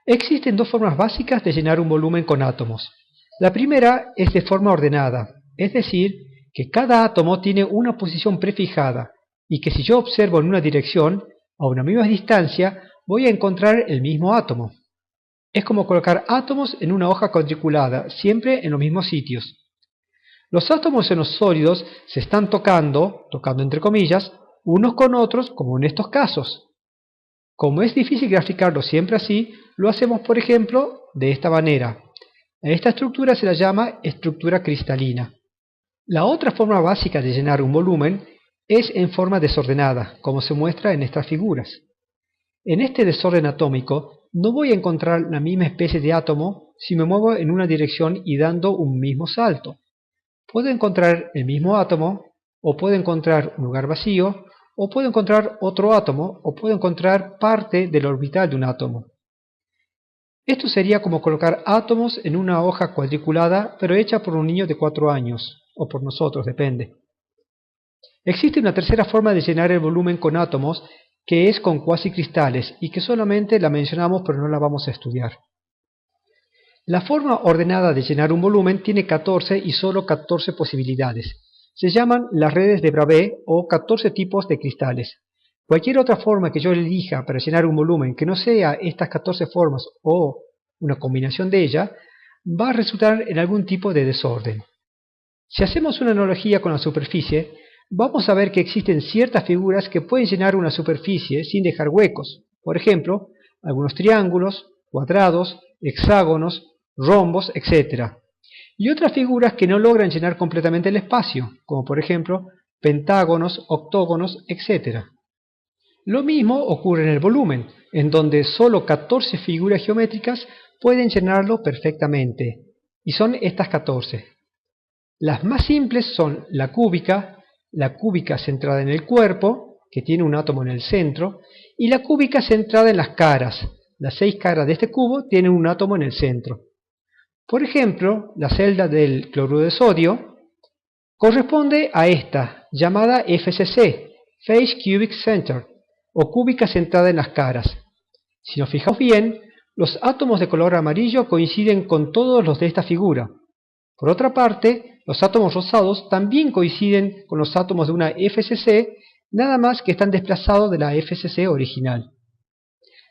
Existen dos formas básicas de llenar un volumen con átomos. La primera es de forma ordenada, es decir, que cada átomo tiene una posición prefijada y que si yo observo en una dirección, a una misma distancia, voy a encontrar el mismo átomo. Es como colocar átomos en una hoja cuadriculada, siempre en los mismos sitios. Los átomos en los sólidos se están tocando entre comillas, unos con otros, como en estos casos. Como es difícil graficarlo siempre así, lo hacemos por ejemplo de esta manera. A esta estructura se la llama estructura cristalina. La otra forma básica de llenar un volumen es en forma desordenada, como se muestra en estas figuras. En este desorden atómico no voy a encontrar la misma especie de átomo si me muevo en una dirección y dando un mismo salto. Puedo encontrar el mismo átomo, o puedo encontrar un lugar vacío, o puedo encontrar otro átomo, o puedo encontrar parte del orbital de un átomo. Esto sería como colocar átomos en una hoja cuadriculada, pero hecha por un niño de 4 años, o por nosotros, depende. Existe una tercera forma de llenar el volumen con átomos, que es con cuasicristales, y que solamente la mencionamos pero no la vamos a estudiar. La forma ordenada de llenar un volumen tiene 14 y solo 14 posibilidades. Se llaman las redes de Bravais o 14 tipos de cristales. Cualquier otra forma que yo elija para llenar un volumen que no sea estas 14 formas o una combinación de ellas, va a resultar en algún tipo de desorden. Si hacemos una analogía con la superficie, vamos a ver que existen ciertas figuras que pueden llenar una superficie sin dejar huecos. Por ejemplo, algunos triángulos, cuadrados, hexágonos, rombos, etc. Y otras figuras que no logran llenar completamente el espacio, como por ejemplo pentágonos, octógonos, etc. Lo mismo ocurre en el volumen, en donde solo 14 figuras geométricas pueden llenarlo perfectamente, y son estas 14. Las más simples son la cúbica centrada en el cuerpo, que tiene un átomo en el centro, y la cúbica centrada en las caras. Las 6 caras de este cubo tienen un átomo en el centro. Por ejemplo, la celda del cloruro de sodio corresponde a esta, llamada FCC, Face Cubic Center, o cúbica centrada en las caras. Si nos fijamos bien, los átomos de color amarillo coinciden con todos los de esta figura. Por otra parte, los átomos rosados también coinciden con los átomos de una FCC, nada más que están desplazados de la FCC original.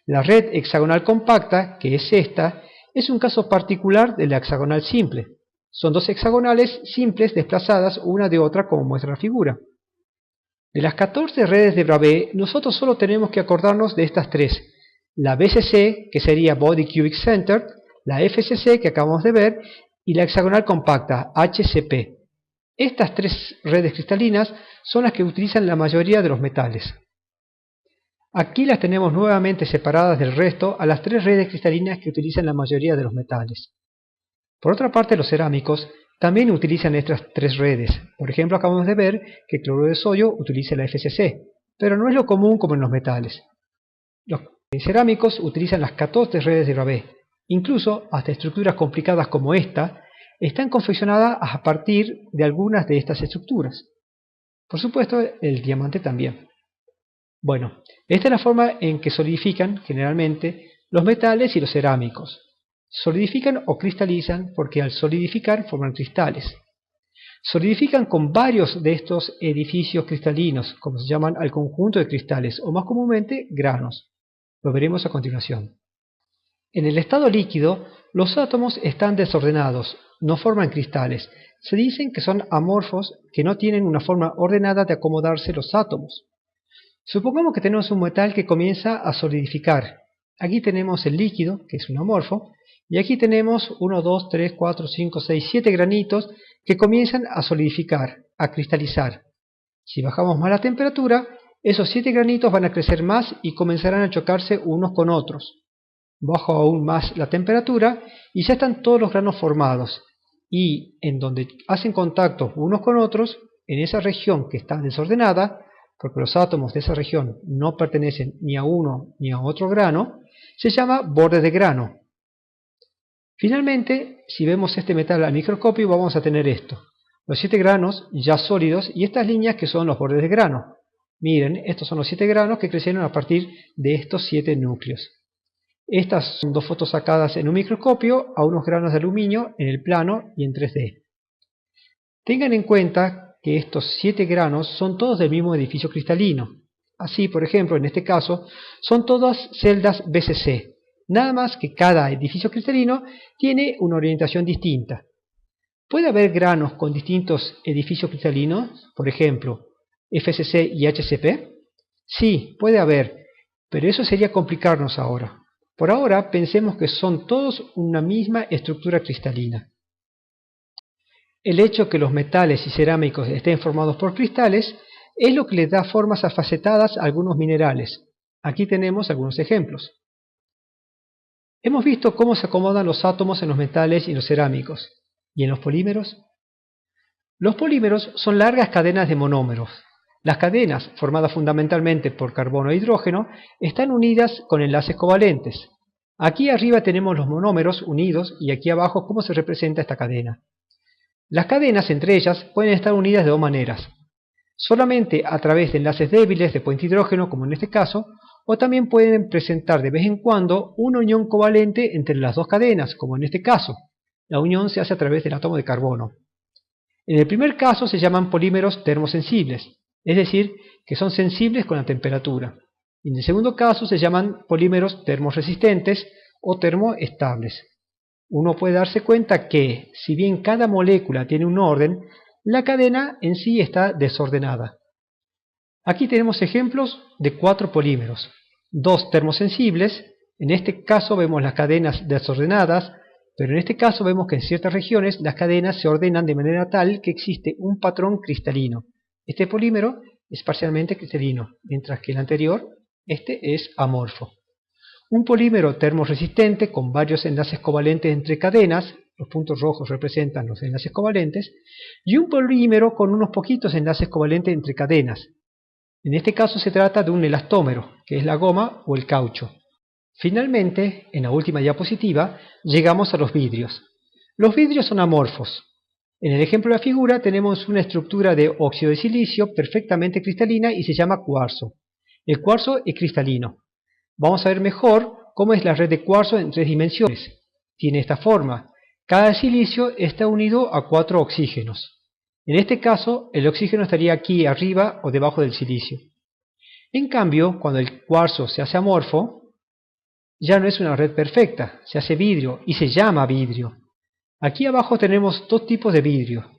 La red hexagonal compacta, que es esta, es un caso particular de la hexagonal simple. Son dos hexagonales simples desplazadas una de otra como muestra la figura. De las 14 redes de Bravais, nosotros solo tenemos que acordarnos de estas tres. La BCC, que sería Body Cubic Center, la FCC, que acabamos de ver, y la hexagonal compacta, HCP. Estas tres redes cristalinas son las que utilizan la mayoría de los metales. Aquí las tenemos nuevamente separadas del resto a las tres redes cristalinas que utilizan la mayoría de los metales. Por otra parte, los cerámicos también utilizan estas tres redes. Por ejemplo, acabamos de ver que el cloruro de sodio utiliza la FCC, pero no es lo común como en los metales. Los cerámicos utilizan las 14 redes de Bravais. Incluso hasta estructuras complicadas como esta están confeccionadas a partir de algunas de estas estructuras. Por supuesto, el diamante también. Bueno, esta es la forma en que solidifican generalmente los metales y los cerámicos. Solidifican o cristalizan porque al solidificar forman cristales. Solidifican con varios de estos edificios cristalinos, como se llaman al conjunto de cristales, o más comúnmente granos. Lo veremos a continuación. En el estado líquido, los átomos están desordenados, no forman cristales. Se dicen que son amorfos, que no tienen una forma ordenada de acomodarse los átomos. Supongamos que tenemos un metal que comienza a solidificar. Aquí tenemos el líquido, que es un amorfo, y aquí tenemos 1, 2, 3, 4, 5, 6, 7 granitos que comienzan a solidificar, a cristalizar. Si bajamos más la temperatura, esos 7 granitos van a crecer más y comenzarán a chocarse unos con otros. Bajo aún más la temperatura y ya están todos los granos formados. Y en donde hacen contacto unos con otros, en esa región que está desordenada, porque los átomos de esa región no pertenecen ni a uno ni a otro grano, se llama borde de grano. Finalmente, si vemos este metal al microscopio, vamos a tener esto. Los 7 granos ya sólidos y estas líneas que son los bordes de grano. Miren, estos son los 7 granos que crecieron a partir de estos 7 núcleos. Estas son dos fotos sacadas en un microscopio a unos granos de aluminio en el plano y en 3D. Tengan en cuenta que estos 7 granos son todos del mismo edificio cristalino. Así, por ejemplo, en este caso, son todas celdas BCC, nada más que cada edificio cristalino tiene una orientación distinta. ¿Puede haber granos con distintos edificios cristalinos, por ejemplo, FCC y HCP? Sí, puede haber, pero eso sería complicarnos ahora. Por ahora, pensemos que son todos una misma estructura cristalina. El hecho que los metales y cerámicos estén formados por cristales es lo que les da formas afacetadas a algunos minerales. Aquí tenemos algunos ejemplos. Hemos visto cómo se acomodan los átomos en los metales y en los cerámicos. ¿Y en los polímeros? Los polímeros son largas cadenas de monómeros. Las cadenas, formadas fundamentalmente por carbono e hidrógeno, están unidas con enlaces covalentes. Aquí arriba tenemos los monómeros unidos y aquí abajo cómo se representa esta cadena. Las cadenas entre ellas pueden estar unidas de dos maneras. Solamente a través de enlaces débiles de puente hidrógeno, como en este caso, o también pueden presentar de vez en cuando una unión covalente entre las dos cadenas, como en este caso. La unión se hace a través del átomo de carbono. En el primer caso se llaman polímeros termosensibles, es decir, que son sensibles con la temperatura. Y en el segundo caso se llaman polímeros termorresistentes o termoestables. Uno puede darse cuenta que, si bien cada molécula tiene un orden, la cadena en sí está desordenada. Aquí tenemos ejemplos de 4 polímeros, 2 termosensibles, en este caso vemos las cadenas desordenadas, pero en este caso vemos que en ciertas regiones las cadenas se ordenan de manera tal que existe un patrón cristalino. Este polímero es parcialmente cristalino, mientras que el anterior, este es amorfo. Un polímero termorresistente con varios enlaces covalentes entre cadenas, los puntos rojos representan los enlaces covalentes, y un polímero con unos poquitos enlaces covalentes entre cadenas. En este caso se trata de un elastómero, que es la goma o el caucho. Finalmente, en la última diapositiva, llegamos a los vidrios. Los vidrios son amorfos. En el ejemplo de la figura tenemos una estructura de óxido de silicio perfectamente cristalina y se llama cuarzo. El cuarzo es cristalino. Vamos a ver mejor cómo es la red de cuarzo en 3 dimensiones. Tiene esta forma. Cada silicio está unido a 4 oxígenos. En este caso, el oxígeno estaría aquí arriba o debajo del silicio. En cambio, cuando el cuarzo se hace amorfo, ya no es una red perfecta, se hace vidrio y se llama vidrio. Aquí abajo tenemos 2 tipos de vidrio.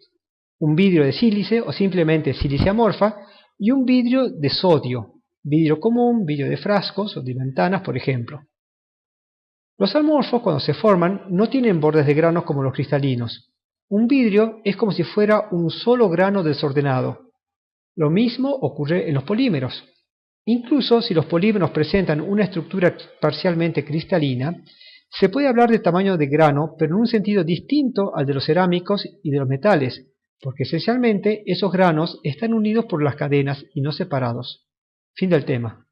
Un vidrio de sílice o simplemente sílice amorfa y un vidrio de sodio. Vidrio común, vidrio de frascos o de ventanas, por ejemplo. Los amorfos, cuando se forman, no tienen bordes de granos como los cristalinos. Un vidrio es como si fuera un solo grano desordenado. Lo mismo ocurre en los polímeros. Incluso si los polímeros presentan una estructura parcialmente cristalina, se puede hablar de tamaño de grano, pero en un sentido distinto al de los cerámicos y de los metales, porque esencialmente esos granos están unidos por las cadenas y no separados. Fin del tema.